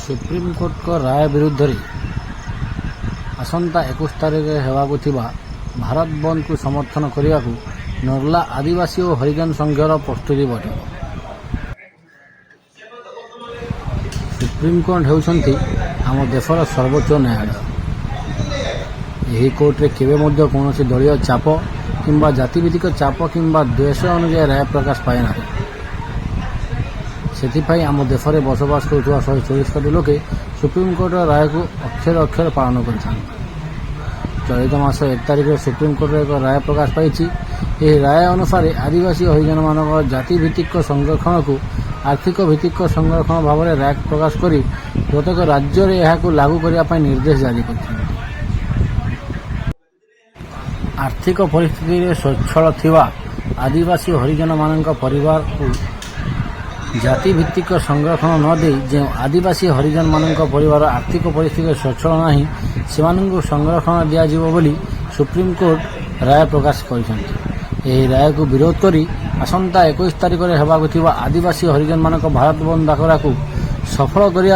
Supreme court राय विरुद्ध आसंता 21 तारिख होगाकु भारत बंद को समर्थन करने को नर्ला आदिवासी और हरिजन संघर प्रस्तुति बैठक। सुप्रीमकोर्ट होउछंती आम देशर सर्वोच्च न्यायालय। यही कोर्टे केवे मध्य कौन दलीय चाप किंबा जातिभित्तिक चाप किंबा द्वेष अनुसार राय प्रकाश पाए ना। से आम देश में बसवास कर 140 कोटी लोके सुप्रीमकोर्ट राय को अक्षर अक्षर पालन कर। चलित मास 1 तारिख सुप्रीमकोर्ट एक राय प्रकाश पाई। राय अनुसार आदिवासी हरिजन मान जातिभित्तिक संरक्षण को आर्थिक भित्तिक संरक्षण भाव में राय प्रकाश कर प्रत्येक राज्य में यह लागू करने निर्देश जारी कर। आर्थिक परिस्थिति स्वच्छल थिवा आदिवासी हरिजन मान परिवार को जातिभित्तिक संरक्षण न दे जो आदिवासी हरिजन मान परिवार आर्थिक परिस्थिति स्वच्छल नहीं से संरक्षण दिज्व बोली सुप्रीमकोर्ट राय प्रकाश कर। राय को विरोध कर आसंता 21 तारिख में होगाकु आदिवासी हरिजन मान भारत बंद डाकरा को सफल करने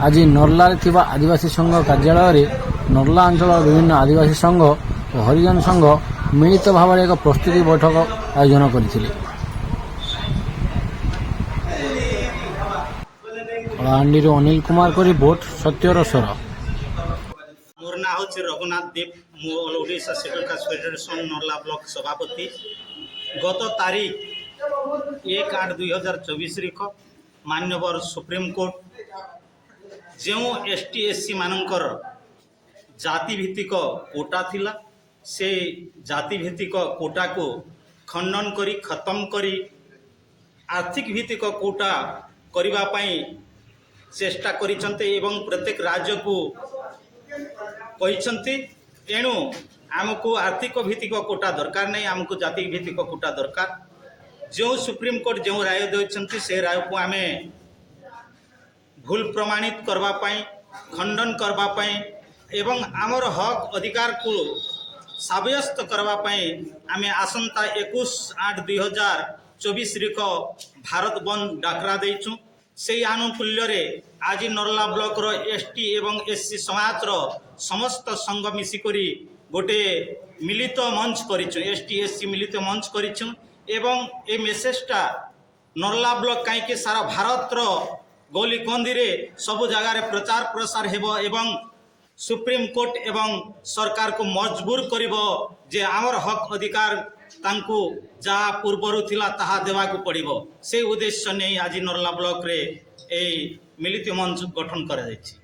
आज नर्लार आदिवासी संघ कार्यालय नर्ला अंचल विभिन्न आदिवासी संघ और हरिजन संघ मिलित भाव एक प्रस्तुति बैठक आयोजन करथिले। कलाहांडी अनिल कुमार को रिपोर्ट सत्यर स्वर। मोर ना हूँ रघुनाथ देव, मु all Odisha scheduled caste federation Narla block सभापति। गत तारीख 1/8/2024 मान्यवर सुप्रीमकोर्ट जो एसटी एससी मानकर जातिभित्तिक कोटा थिला से जातिभित्तिक कोटा को खंडन करी खत्म करी आर्थिक भित्तिक कोटा करिबा पई चेष्टा करिसंते एवं प्रत्येक राज्य को कहिसंते। एणु आमको आर्थिक भित्तिक कोटा दरकार नहीं, आमको जाति भित्तिक कोटा दरकार। जो सुप्रीमकोर्ट जो राय देइसंते से राय को आमे भूल प्रमाणित करबा पई खंडन करबा पई एवं आमर हक अधिकार को साब्यस्त करबा पई आमे आसंता 21/8/2024 भारत बंद डाकरा देइछु। से आनुकूल्य रे आज नर्ला ब्लॉक रो एसटी एवं एससी समाज रो समस्त संघ मिसिकरी गोटे मिलित मंच करिछु, एसटी एससी मिलित मंच करिछु एवं ए मेसेजटा नर्ला ब्लॉक कहीं सारा भारत रो गली कंदी रे सब जगह रे प्रचार प्रसार हेबो एवं सुप्रीम कोर्ट एवं सरकार को मजबूर करिबो जे आमर हक अधिकार तांको जहाँ पूर्वर थिला ताहा देवाकू पड़िबो। से उद्देश्य नहीं आज नर्ला ब्लॉक रे ए मिलित मंच गठन करा जायछि।